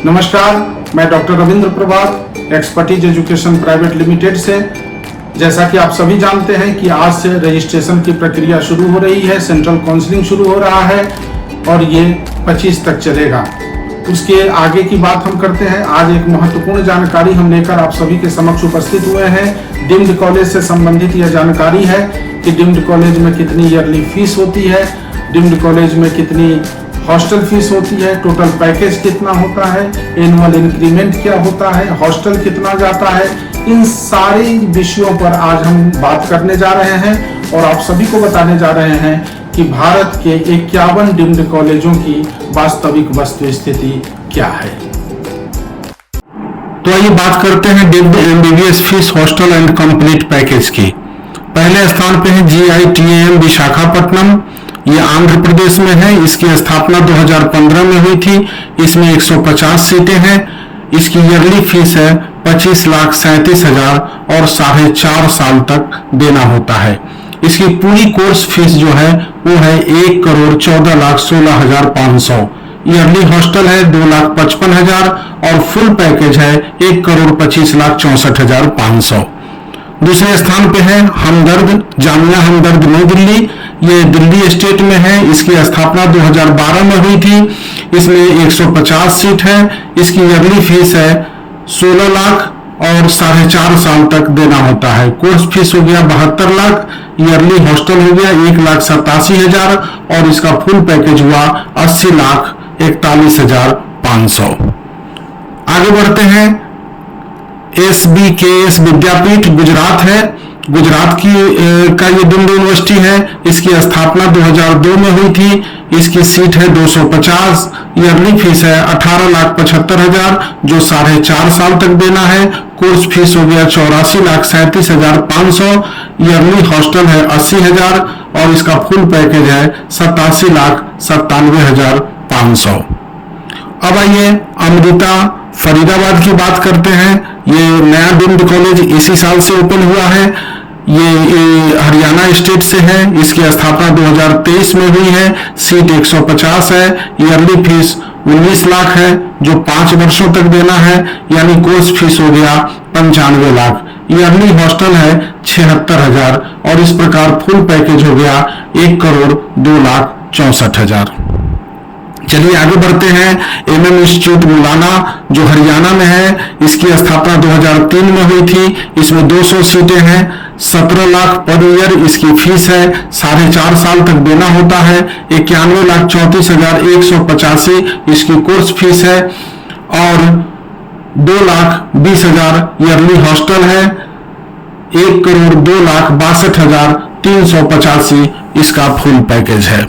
नमस्कार, मैं डॉक्टर रविंद्र प्रभात, expertise education private limited से। जैसा कि आप सभी जानते हैं कि आज से रजिस्ट्रेशन की प्रक्रिया शुरू हो रही है, सेंट्रल काउंसलिंग शुरू हो रहा है और ये 25 तक चलेगा। उसके आगे की बात हम करते हैं। आज एक महत्वपूर्ण जानकारी हम लेकर आप सभी के समक्ष उपस्थित हुए हैं। डीम्ड कॉलेज से संबंधित यह जानकारी है कि डीम्ड कॉलेज में कितनी ईयरली फीस होती है, डीम्ड कॉलेज में कितनी हॉस्टल फीस होती है, टोटल पैकेज कितना होता है, एनुअल इंक्रीमेंट क्या होता है, हॉस्टल कितना जाता है। इन सारे विषयों पर आज हम बात करने जा रहे हैं और आप सभी को बताने जा रहे हैं कि भारत के 51 डीम्ड कॉलेजों की वास्तविक वस्तु स्थिति क्या है। तो आइए बात करते हैं deemed MBBS fees, hostel and complete package की। पहले स्थान पे है GITAM विशाखापट्टनम, ये आंध्र प्रदेश में है। इसकी स्थापना 2015 में हुई थी। इसमें 150 सीटें हैं। इसकी ईयरली फीस है 25,37,000 और 4.5 साल तक देना होता है। इसकी पूरी कोर्स फीस जो है वो है 1,14,16,500। ईयरली हॉस्टल है 2,55,000 और फुल पैकेज है 1,25,64,500। दूसरे स्थान पे है हमदर्द, जामिया हमदर्द नई दिल्ली, ये दिल्ली स्टेट में है। इसकी स्थापना 2012 में हुई थी। इसमें 150 सीट है। इसकी ईयरली फीस है 16 लाख और 4.5 साल तक देना होता है। कोर्स फीस हो गया 72 लाख, ईयरली हॉस्टल हो गया 1,87,000 और इसका फुल पैकेज हुआ 80,41,500। आगे बढ़ते हैं। SBKS विद्यापीठ गुजरात है। गुजरात का ये डीम्ड यूनिवर्सिटी है। इसकी स्थापना 2002 में हुई थी। इसकी सीट है 250। ईयरली फीस है 18,75,000 जो 4.5 साल तक देना है। कोर्स फीस हो गया 84,37,500। ईयरली हॉस्टल है 80,000 और इसका फुल पैकेज है 87,97,500। अब आइए अमृता फरीदाबाद की बात करते हैं। ये नया डीम्ड कॉलेज इसी साल से ओपन हुआ है। ये हरियाणा स्टेट से है। इसकी स्थापना 2023 में हुई है। सीट 150 है। ईयरली फीस 19 लाख है जो 5 वर्षों तक देना है, यानी कोर्स फीस हो गया 95 लाख। ईयरली हॉस्टल है 76,000 और इस प्रकार फुल पैकेज हो गया 1,02,64,000। चलिए आगे बढ़ते हैं। MM इंस्टीट्यूट मुलाना जो हरियाणा में है, इसकी स्थापना 2003 में हुई थी। इसमें 200 सीटें हैं। 17 लाख पर ईयर इसकी फीस है। 4.5 साल तक देना होता है। 91,34,185 इसकी कोर्स फीस है और 2,20,000 ईयरली हॉस्टल है। 1,02,62,385 इसका फुल पैकेज है।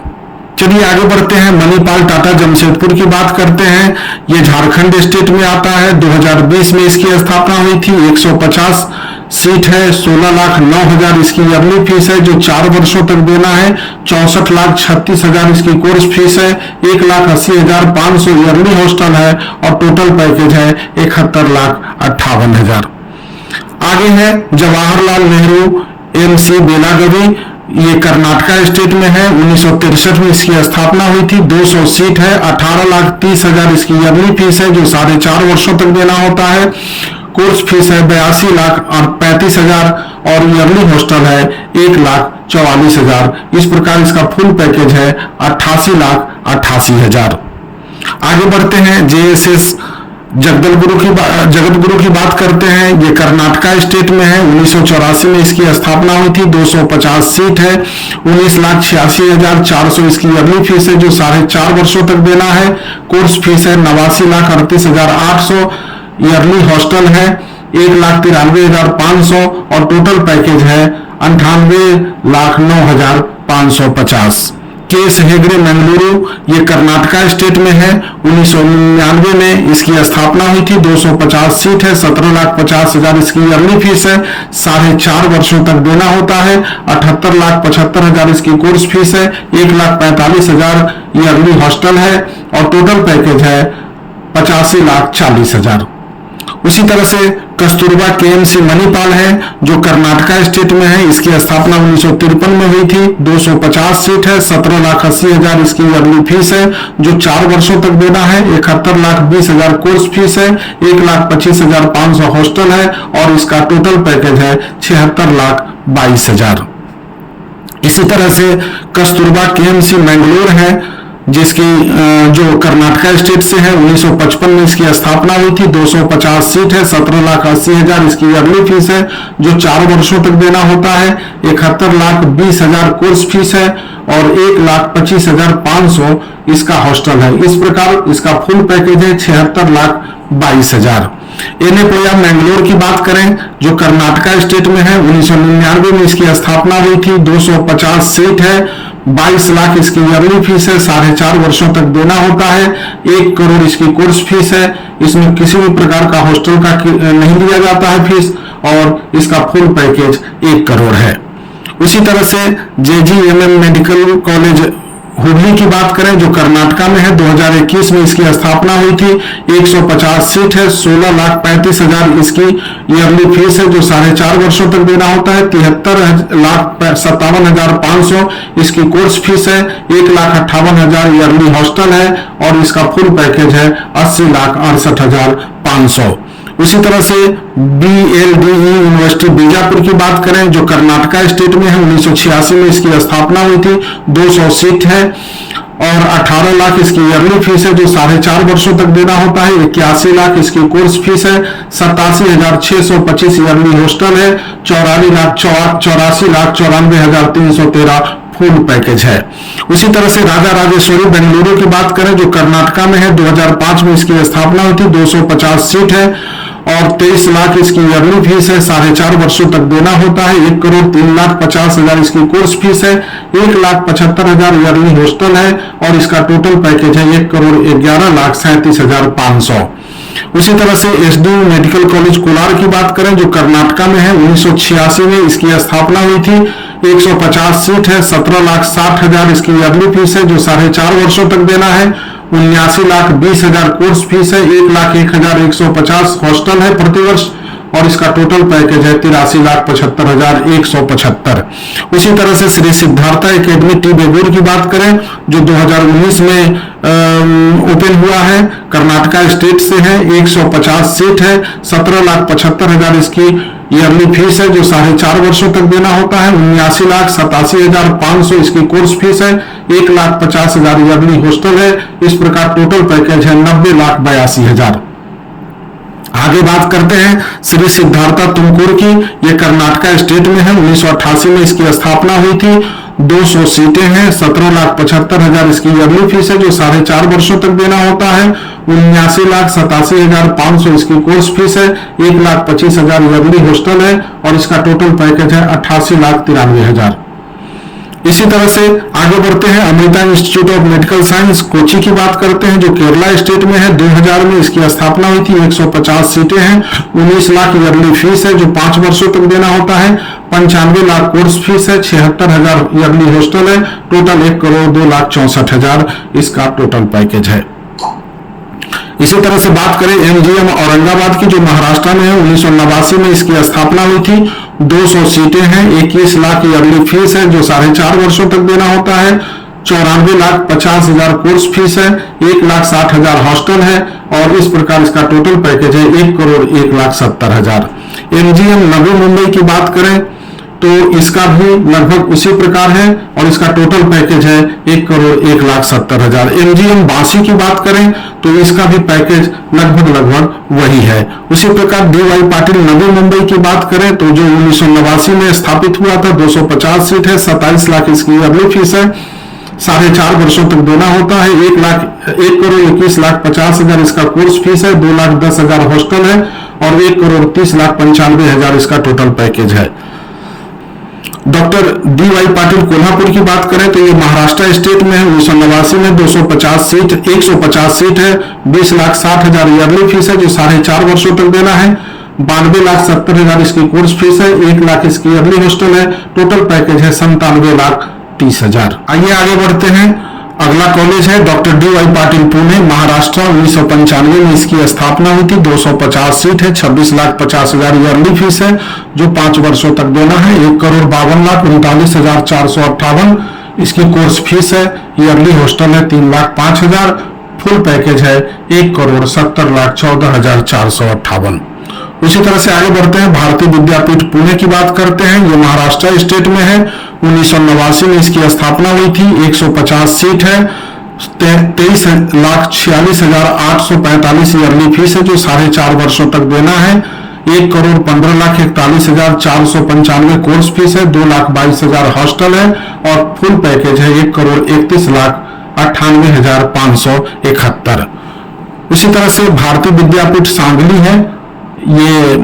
चलिए आगे बढ़ते हैं। मणिपाल टाटा जमशेदपुर की बात करते हैं। ये झारखंड स्टेट में आता है। 2020 में इसकी स्थापना हुई थी। 150 सीट है। 16,09,000 इसकी ईयरली फीस है जो 4 वर्षों तक देना है। 64,36,000 इसकी कोर्स फीस है। 1,80,500 ईयरली हॉस्टल है और टोटल पैकेज है 71,58,000। आगे है जवाहरलाल नेहरू MC बेलागवी, ये कर्नाटका स्टेट में है। 1963 में इसकी स्थापना हुई थी। 200 सीट है। 18,30,000 इसकी ईयरली फीस है जो 4.5 वर्षों तक देना होता है। कोर्स फीस है 82,35,000 और ईयरली हॉस्टल है 1,44,000। इस प्रकार इसका फुल पैकेज है 88,88,000। आगे बढ़ते हैं। JSS जगत गुरु की बात करते हैं। ये कर्नाटका स्टेट में है। 1984 में इसकी स्थापना हुई थी। 250 सीट है। 19,86,400 इसकी ईयरली फीस है जो 4.5 वर्षों तक देना है। कोर्स फीस है 89,38,800। ईयरली हॉस्टल है 1,93,500 और टोटल पैकेज है 98,09,550। केस हेगड़े मंगलुरु, ये कर्नाटका स्टेट में है। 1999 में इसकी स्थापना हुई थी। 250 सीट है। 17,50,000 इसकी ईयरली फीस है। 4.5 वर्षों तक देना होता है। 78,75,000 इसकी कोर्स फीस है। 1,45,000 ईयरली हॉस्टल है और टोटल पैकेज है 85,40,000। उसी तरह से कस्तूरबा केएमसी मणिपाल है जो कर्नाटका स्टेट में है। इसकी स्थापना 1953 में हुई थी। 250 सीट है, 17,80,000 इसकी ईयरली फीस है जो 4 वर्षों तक देना है। 71,20,000 कोर्स फीस है। 1,25,500 हॉस्टल है और इसका टोटल पैकेज है 76,22,000। इसी तरह से कस्तूरबा केएमसी मैंगलोर है जिसकी जो कर्नाटका स्टेट से है। 1955 में इसकी स्थापना हुई थी। 250 सीट है, 17,80,000 इसकी ईयरली फीस है जो 4 वर्षों तक देना होता है। 71,20,000 कोर्स फीस है और 1,25,500 इसका हॉस्टल है। इस प्रकार इसका फुल पैकेज है 76,22,000। एनेपोया मैंगलोर की बात करें जो कर्नाटका स्टेट में है। 1999 में इसकी स्थापना हुई थी। 250 सीट है, 22 लाख इसकी ईयरली फीस है। 4.5 वर्षों तक देना होता है। 1 करोड़ इसकी कोर्स फीस है। इसमें किसी भी प्रकार का हॉस्टल का नहीं लिया जाता है फीस और इसका फुल पैकेज 1 करोड़ है। उसी तरह से JGMM मेडिकल कॉलेज हुबली की बात करें जो कर्नाटका में है। 2021 में इसकी स्थापना हुई थी। 150 सीट है, 16,35,000 इसकी ईयरली फीस है जो 4.5 वर्षों तक देना होता है। 73,57,500 इसकी कोर्स फीस है। 1,58,000 ईयरली हॉस्टल है और इसका फुल पैकेज है 80,68,500। उसी तरह से BLDE यूनिवर्सिटी बीजापुर की बात करें जो कर्नाटका स्टेट में है। 1986 में इसकी स्थापना हुई थी। 200 सीट है और 18 लाख इसकी ईयरली फीस है जो 4.5 वर्षों तक देना होता है। 81 लाख इसकी कोर्स फीस है। 87,625 ईयरली हॉस्टल है। 84,94,313 फुल पैकेज है। उसी तरह से राजा राजेश्वरी बेंगलुरु की बात करें जो कर्नाटका में है। 2005 में इसकी स्थापना हुई थी। 250 सीट है और 23 लाख इसकी ईयरली फीस है। 4.5 वर्षों तक देना होता है। 1,03,50,000 इसकी कोर्स फीस है। 1,75,000 ईयरली हॉस्टल है और इसका टोटल पैकेज है 1,11,37,500। उसी तरह से SDU मेडिकल कॉलेज कोलार की बात करें जो कर्नाटका में है। 1986 में इसकी स्थापना हुई थी। 150 सीट है, 17,60,000 इसकी ईयरली फीस है जो 4.5 वर्षों तक देना है। 79,20,000 कोर्स फीस है। 1,01,150 हॉस्टल है प्रतिवर्ष और इसका टोटल पैकेज है 83,75,175। उसी तरह से श्री सिद्धार्था एकेडमी टी बेगूर की बात करें जो 2019 में ओपन हुआ है। कर्नाटका स्टेट से है। 150 सीट है, 17,75,000 इसकी ईयरली फीस है जो 4.5 वर्षों तक देना होता है। 79,87,500 इसकी कोर्स फीस है। 1,50,000 ईयरली हॉस्टल है। इस प्रकार टोटल पैकेज है 90,82,000। आगे बात करते हैं श्री सिद्धार्था तुमकुर की। ये कर्नाटका स्टेट में है। 1988 में इसकी स्थापना हुई थी। 200 सीटें हैं, 17,75,000 इसकी ईयरली फीस है जो 4.5 वर्षों तक देना होता है। 79,87,500 इसकी कोर्स फीस है। 1,25,000 ईयरली हॉस्टल है और इसका टोटल पैकेज है 88,93,000। इसी तरह से आगे बढ़ते हैं Amrita institute of medical science Kochi की बात करते हैं जो केरला स्टेट में है। 2000 में इसकी स्थापना हुई थी। 150 सीटें हैं, 19 लाख ईयरली फीस है जो 5 वर्षों तक देना होता है। 95 लाख कोर्स फीस है। 76,000 ईयरली हॉस्टल है। टोटल 1,02,64,000 इसका टोटल पैकेज है। इसी तरह से बात करें MGM औरंगाबाद की जो महाराष्ट्र में है। 1989 में इसकी स्थापना हुई थी। 200 सीटें हैं, 21 लाख ईयरली फीस है जो 4.5 वर्षों तक देना होता है। 94,50,000 कोर्स फीस है। 1,60,000 हॉस्टल है और इस प्रकार इसका टोटल पैकेज है 1,01,70,000। MGM नवी मुंबई की बात करें तो इसका भी लगभग उसी प्रकार है और इसका टोटल पैकेज है 1,01,70,000। MGM बांसी की बात करें तो इसका भी पैकेज लगभग वही है। उसी प्रकार DY पाटिल नवी मुंबई की बात करें तो जो 1989 में स्थापित हुआ था। 250 सीट है, 27 लाख इसकी ईयरली फीस है। 4.5 वर्षों तक देना होता है। 1,21,50,000 इसका कोर्स फीस है। 2,10,000 हॉस्टल है और 1,30,95,000 इसका टोटल पैकेज है। डॉक्टर DY पाटिल कोल्हापुर की बात करें तो ये महाराष्ट्र स्टेट में है। 1989 में 150 सीट है। 20,60,000 ईयरली फीस है जो 4.5 वर्षों तक देना है। 92,70,000 इसकी कोर्स फीस है। 1 लाख इसकी ईयरली हॉस्टल है। टोटल पैकेज है 97,30,000। आइए आगे बढ़ते हैं अगला कॉलेज है डॉक्टर डी.वाई. पाटिल पुणे, महाराष्ट्र। 1995 में इसकी स्थापना हुई थी। 250 सीट है, 26,50,000 ईयरली फीस है जो 5 वर्षों तक देना है। 1,52,39,458 इसकी कोर्स फीस है। ईयरली हॉस्टल है 3,05,000। फुल पैकेज है 1,70,14,458। उसी तरह से आगे बढ़ते हैं, भारतीय विद्यापीठ पुणे की बात करते हैं। ये महाराष्ट्र स्टेट में है। 1989 में इसकी स्थापना हुई थी। 150 सीट है, 23,46,845 ईयरली फीस है जो 4.5 वर्षों तक देना है। 1,15,41,495 कोर्स फीस है। 2,22,000 हॉस्टल है और फुल पैकेज है 1,31,98,571। उसी तरह से भारतीय विद्यापीठ सांगली है। ये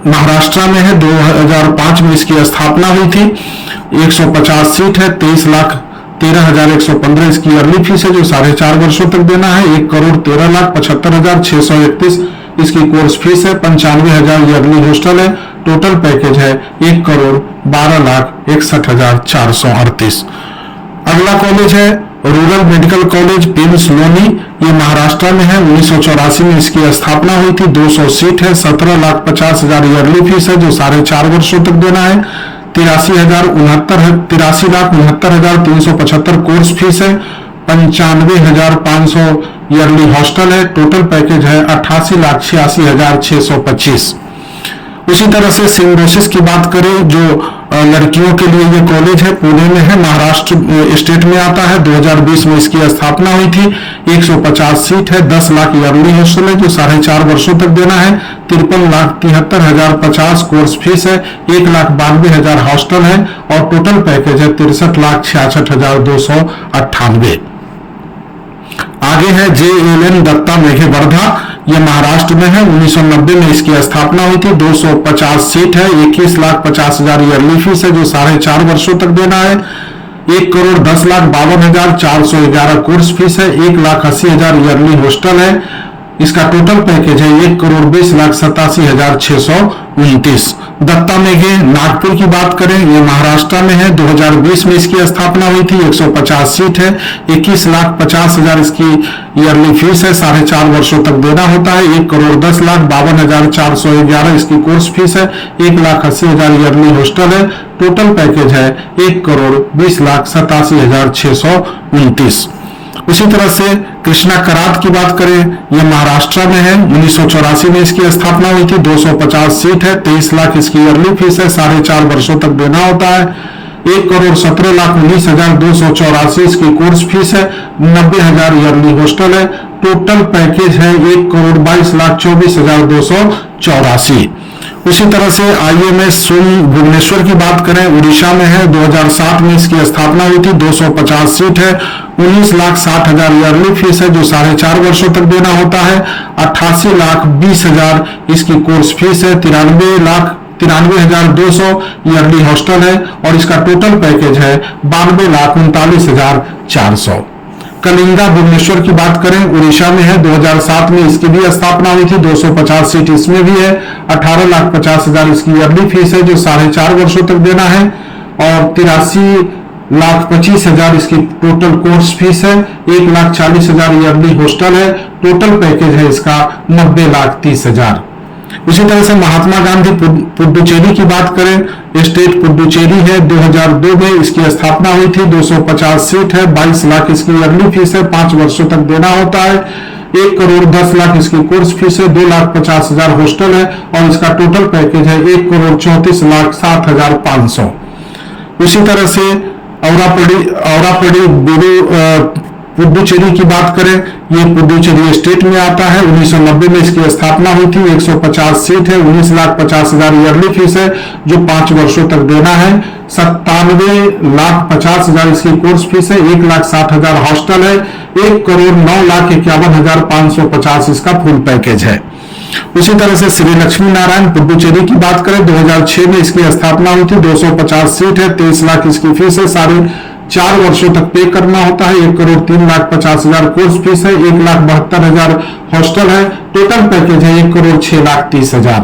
महाराष्ट्र में है। 2005 में इसकी स्थापना हुई थी। 150 सीट है, 23,13,115 इसकी ईयरली फीस है जो 4.5 वर्षों तक देना है। 1,13,75,631 इसकी कोर्स फीस है। 95,000 ईयरली हॉस्टल है। टोटल पैकेज है 1,12,61,438। अगला कॉलेज है rural medical college PIMS Loni, ये महाराष्ट्र में है। 1984 में इसकी स्थापना हुई थी। 200 सीट है, 17,50,000 ईयरली फीस है जो 4.5 वर्षों तक देना है। 83,69,375 कोर्स फीस है। 95,500 ईयरली हॉस्टल है। टोटल पैकेज है 88,86,625। उसी तरह से सिम्बोसिस की बात करें जो लड़कियों के लिए ये कॉलेज है, पुणे में है, महाराष्ट्र स्टेट में आता है। 2020 में इसकी स्थापना हुई थी। 150 सीट है, 10 लाख ईयरली हॉस्टल है जो 4.5 वर्षों तक देना है। 53,73,050 कोर्स फीस है। 1,92,000 हॉस्टल है और टोटल पैकेज है 63,66,298। आगे है JLN दत्ता मेघे वर्धा, ये महाराष्ट्र में है। 1990 में इसकी स्थापना हुई थी। 250 सीट है, 21,50,000 ईयरली फीस है जो 4.5 वर्षों तक देना है। 1,10,52,411 कोर्स फीस है। 1,80,000 ईयरली हॉस्टल है। इसका टोटल पैकेज है 1,20,87,629। दत्ता मेघे नागपुर की बात करें, ये महाराष्ट्र में है। 2020 में इसकी स्थापना हुई थी। 150 सीट है, 21,50,000 इसकी ईयरली फीस है। 4.5 वर्षों तक देना होता है। 1,10,52,411 इसकी कोर्स फीस है। 1,80,000 ईयरली हॉस्टल है। टोटल पैकेज है 1,20,87,629। उसी तरह से कृष्णा करात की बात करें, यह महाराष्ट्र में है। 1984 में इसकी स्थापना हुई थी। 250 सीट है, 23 लाख इसकी ईयरली फीस है। 4.5 वर्षों तक देना होता है। 1,17,19,284 इसकी कोर्स फीस है। 90,000 ईयरली हॉस्टल है। टोटल पैकेज है 1,22,24,284। उसी तरह से IMS सुन भुवनेश्वर की बात करें, उड़ीसा में है। 2007 में इसकी स्थापना हुई थी। 250 सीट है, 19,60,000 ईयरली फीस है जो 4.5 वर्षों तक देना होता है। 88,20,000 इसकी कोर्स फीस है। 93,200 ईयरली हॉस्टल है और इसका टोटल पैकेज है 92,39,400। कलिंगा भुवनेश्वर की बात करें, उड़ीसा में है। 2007 में इसकी भी स्थापना हुई थी। 250 सीट इसमें भी है। 18,50,000 इसकी ईयरली फीस है जो 4.5 वर्षों तक देना है और 83,25,000 इसकी टोटल कोर्स फीस है। 1,40,000 ईयरली हॉस्टल है। टोटल पैकेज है इसका 90,30,000। उसी तरह से महात्मा गांधी पुडुचेरी की बात करें, स्टेट पुडुचेरी है। 2002 में इसकी स्थापना हुई थी। 250 सीट है, 22 लाख इसकी ईयरली फीस है। 5 वर्षों तक देना होता है। 1,10,00,000 इसकी कोर्स फीस है। 2,50,000 हॉस्टल है और इसका टोटल पैकेज है 1,34,07,500। उसी तरह से औरापड़ी पुडुचेरी की बात करें, ये पुडुचेरी स्टेट में आता है। 1990 में इसकी स्थापना हुई थी। 150 सीट है, 19,50,000 ईयरली फीस है जो 5 वर्षों तक देना है। 97,50,000 इसकी कोर्स फीस है। 1,60,000 हॉस्टल है। 1,09,51,550 इसका फुल पैकेज है। उसी तरह से श्री लक्ष्मी नारायण पुडुचेरी की बात करें, 2006 में इसकी स्थापना हुई थी। 250 सीट है, 23 लाख इसकी फीस है। 4.5 वर्षों तक पे करना होता है। 1,03,50,000 कोर्स फीस है। 1,72,000 हॉस्टल है। टोटल पैकेज है 1,06,30,000।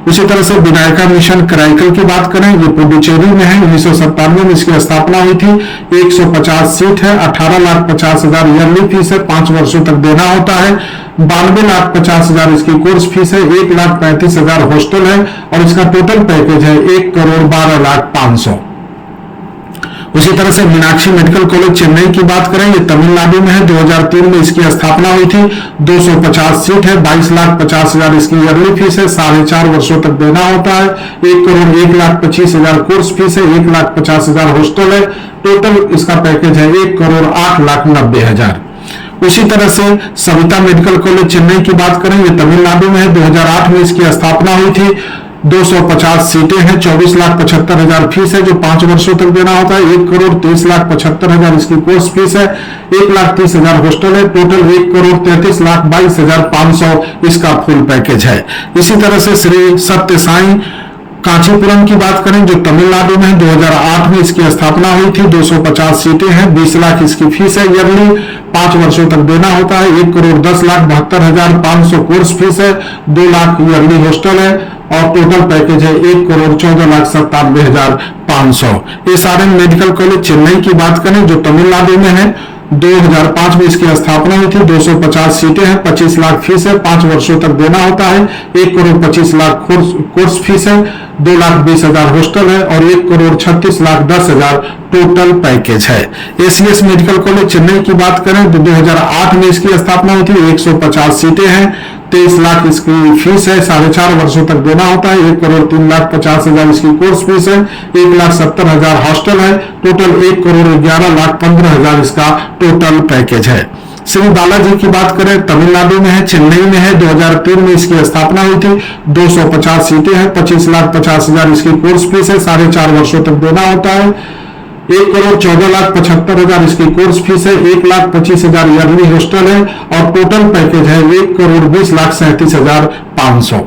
उसी तरह से विनायका मिशन कराईकल की बात करें, ये पुडुचेरी में है। 1997 में इसकी स्थापना हुई थी। 150 सीट है, 18,50,000 ईयरली फीस है, 5 वर्षों तक देना होता है। 92,50,000 इसकी कोर्स फीस है, 1,35,000 हॉस्टल है और इसका टोटल पैकेज है 1,12,05,000। उसी तरह से मीनाक्षी मेडिकल कॉलेज चेन्नई की बात करें, ये तमिलनाडु में है। 2003 में इसकी स्थापना हुई थी। 250 सीट है, 22,50,000 इसकी ईयरली फीस है, 4.5 वर्षों तक देना होता है। 1,01,25,000 कोर्स फीस है, 1,50,000 हॉस्टल है। टोटल इसका पैकेज है 1,08,90,000। उसी तरह से सविता मेडिकल कॉलेज चेन्नई की बात करें, ये तमिलनाडु में है। 2008 में इसकी स्थापना हुई थी। 250 सीटें हैं, 24,75,000 फीस है जो 5 वर्षों तक देना होता है। 1,30,75,000 इसकी कोर्स फीस है, 1,30,000 हॉस्टल है। टोटल 1,33,22,500 इसका फुल पैकेज है। इसी तरह से श्री सत्य साई कांचीपुरम की बात करें, जो तमिलनाडु में 2008 में इसकी स्थापना हुई थी। 250 सीटें हैं, 20 लाख इसकी फीस है ईयरली, 5 वर्षों तक देना होता है। 1,10,72,500 कोर्स फीस है, 2 लाख ईयरली हॉस्टल है और टोटल पैकेज है 1,14,97,500। एसआरएम मेडिकल कॉलेज चेन्नई की बात करें, जो तमिलनाडु में है। 2005 में इसकी स्थापना हुई थी। 250 सीटें हैं, 25 लाख फीस है, 5 वर्षों तक देना होता है। 1,25,00,000 कोर्स फीस है, 2,20,000 हॉस्टल है और 1,36,10,000 टोटल पैकेज है। एसीएस मेडिकल कॉलेज चेन्नई की बात करें तो 2008 में इसकी स्थापना हुई थी। 150 सीटें हैं, 23 लाख इसकी फीस है, 4.5 वर्षों तक देना होता है। 1,03,50,000 इसकी कोर्स फीस है, 1,70,000 हॉस्टल है। टोटल 1,11,15,000 इसका टोटल पैकेज है। श्री बालाजी की बात करें, तमिलनाडु में है, चेन्नई में है। 2003 में इसकी स्थापना हुई थी। 250 सीटें हैं, 25,50,000 इसकी कोर्स फीस है, 4.5 वर्षों तक देना होता है। 1,14,75,000 इसकी कोर्स फीस है, 1,25,000 ईयरली हॉस्टल है और टोटल पैकेज है 1,20,37,500।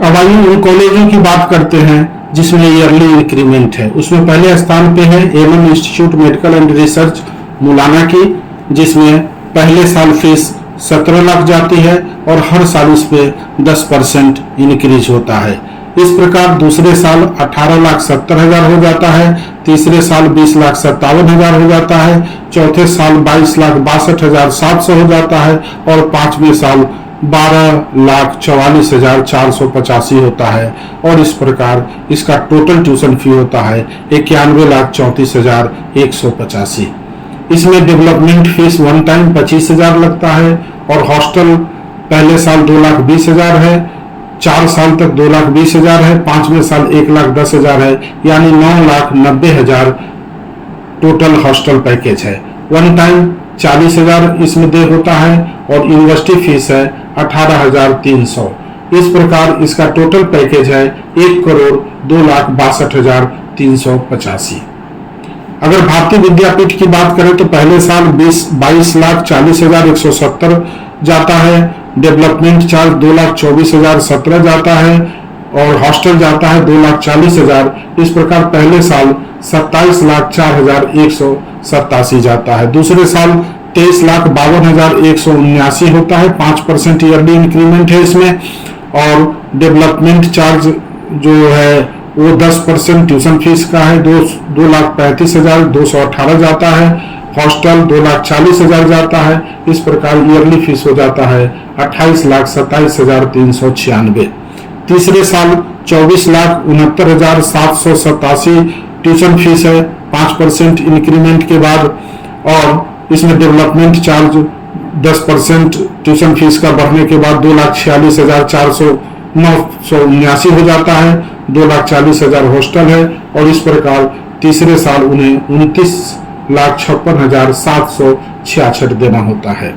अब आइए उन कॉलेजों की बात करते हैं जिसमें ईयरली इंक्रीमेंट है। उसमें पहले स्थान पे है MM institute medical and research Mullana की, जिसमें पहले साल फीस 17 लाख जाती है और हर साल इस पे 10% इंक्रीज होता है। इस प्रकार दूसरे साल 18,70,000 हो जाता है, तीसरे साल 20,57,000 हो जाता है, चौथे साल 22,62,700 हो जाता है और 5वें साल 12,44,485 होता है। और इस प्रकार इसका टोटल ट्यूशन फी होता है 91,34,185। इसमें डेवलपमेंट फीस वन टाइम 25,000 लगता है और हॉस्टल पहले साल 2,20,000 है, 4 साल तक 2,20,000 है, 5वें साल 1,10,000 है, यानी 9,90,000 टोटल हॉस्टल पैकेज है। वन टाइम 40,000 इसमें दे होता है और यूनिवर्सिटी फीस है 18,300। इस प्रकार इसका टोटल पैकेज है 1,02,62,385। अगर भारतीय विद्यापीठ की बात करें तो पहले साल 22,40,170 जाता है, डेवलपमेंट चार्ज 2,24,017 जाता है और हॉस्टल जाता है 2,40,000। इस प्रकार पहले साल 27,04,187 जाता है। दूसरे साल 23,52,179 होता है, 5% ईयरली इंक्रीमेंट है इसमें। और डेवलपमेंट चार्ज जो है वो 10% ट्यूशन फीस का है, 2,35,218 जाता है। हॉस्टल 2,40,000 जाता है। इस प्रकार ईयरली फीस हो जाता है 28,27,396। तीसरे साल 24,69,787 ट्यूशन फीस है 5% इंक्रीमेंट के बाद और इसमें डेवलपमेंट चार्ज 10% ट्यूशन फीस का बढ़ने के बाद 2,46,479 हो जाता है, 2,40,000 हॉस्टल है और इस प्रकार तीसरे साल उन्हें 29,56,766 देना होता है।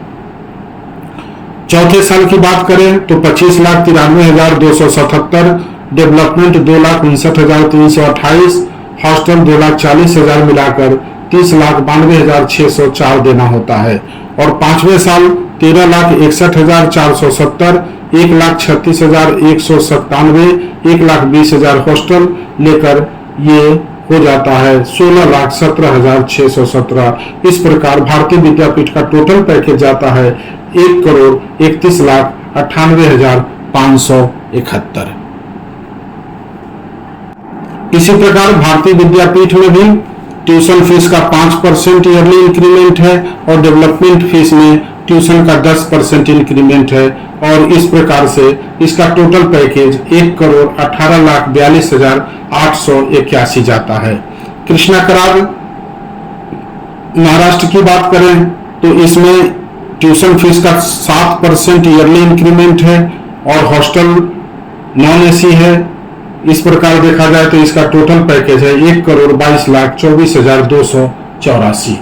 चौथे साल की बात करें तो 25,93,277, डेवलपमेंट 2,59,328, हॉस्टल 2,40,000 मिलाकर 30,92,604 देना होता है। और 5वें साल 13,61,470, 1,36,197, 1,20,000 हॉस्टल लेकर ये हो जाता है 16,17,617। इस प्रकार भारतीय विद्यापीठ का टोटल पैकेज जाता है 1,31,98,500 571। इसी प्रकार भारतीय विद्यापीठ में भी ट्यूशन फीस का 5% ईयरली इंक्रीमेंट है और डेवलपमेंट फीस में ट्यूशन का 10% इंक्रीमेंट है और इस प्रकार से इसका टोटल पैकेज 1,18,42,881 जाता है। कृष्णा करार महाराष्ट्र की बात करें तो इसमें ट्यूशन फीस का 7% ईयरली इंक्रीमेंट है और हॉस्टल नॉन एसी है। इस प्रकार देखा जाए तो इसका टोटल पैकेज है 1,22,24,284।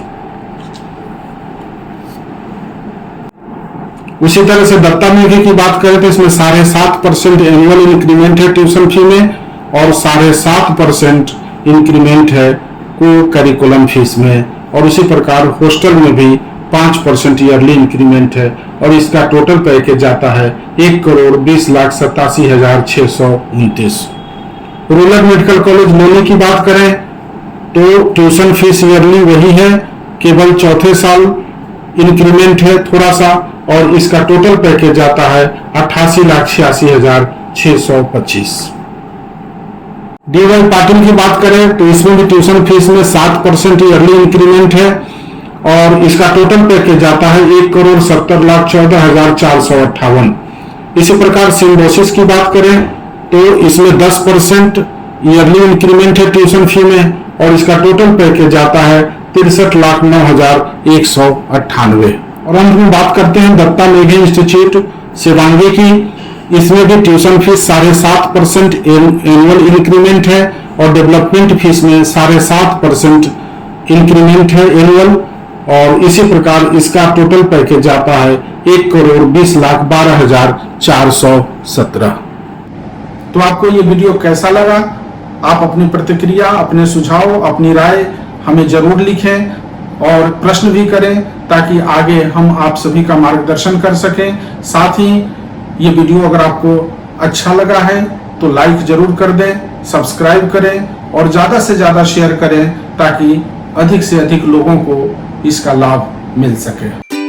उसी तरह से दत्ता मेघे की बात करें तो इसमें 7.5% एनुअल इंक्रीमेंट है ट्यूशन फी में और 7.5% इंक्रीमेंट है को करिकुलम फीस में और उसी प्रकार हॉस्टल में भी 5% ईयरली इंक्रीमेंट है और इसका टोटल पैकेज जाता है 1,20,87,629। रूरल मेडिकल कॉलेज लोनी की बात करें तो ट्यूशन फीस ईयरली वही है, केवल चौथे साल इंक्रीमेंट है थोड़ा सा और इसका टोटल पैकेज जाता है 88,86,625। DY पाटिल की बात करें तो इसमें भी ट्यूशन फीस में 7% ईयरली इंक्रीमेंट है और इसका टोटल पैकेज जाता है 1,70,14,458। इसी प्रकार सिम्बोसिस की बात करें तो इसमें 10% ईयरली इंक्रीमेंट है ट्यूशन फी में और इसका टोटल पैकेज जाता है 63,09,198। और अंत में बात करते हैं दत्ता मेघे इंस्टीट्यूट शिवांगी की। इसमें भी ट्यूशन फीस 7.5% एनुअल इंक्रीमेंट है और डेवलपमेंट फीस में 7.5% इंक्रीमेंट है एनुअल और इसी प्रकार इसका टोटल पैकेज जाता है 1,20,12,417। तो आपको ये वीडियो कैसा लगा? आप अपनी प्रतिक्रिया, अपने सुझाव, अपनी राय हमें जरूर लिखें और प्रश्न भी करें ताकि आगे हम आप सभी का मार्गदर्शन कर सकें। साथ ही ये वीडियो अगर आपको अच्छा लगा है तो लाइक जरूर कर दें, सब्सक्राइब करें और ज़्यादा से ज़्यादा शेयर करें ताकि अधिक से अधिक लोगों को इसका लाभ मिल सके।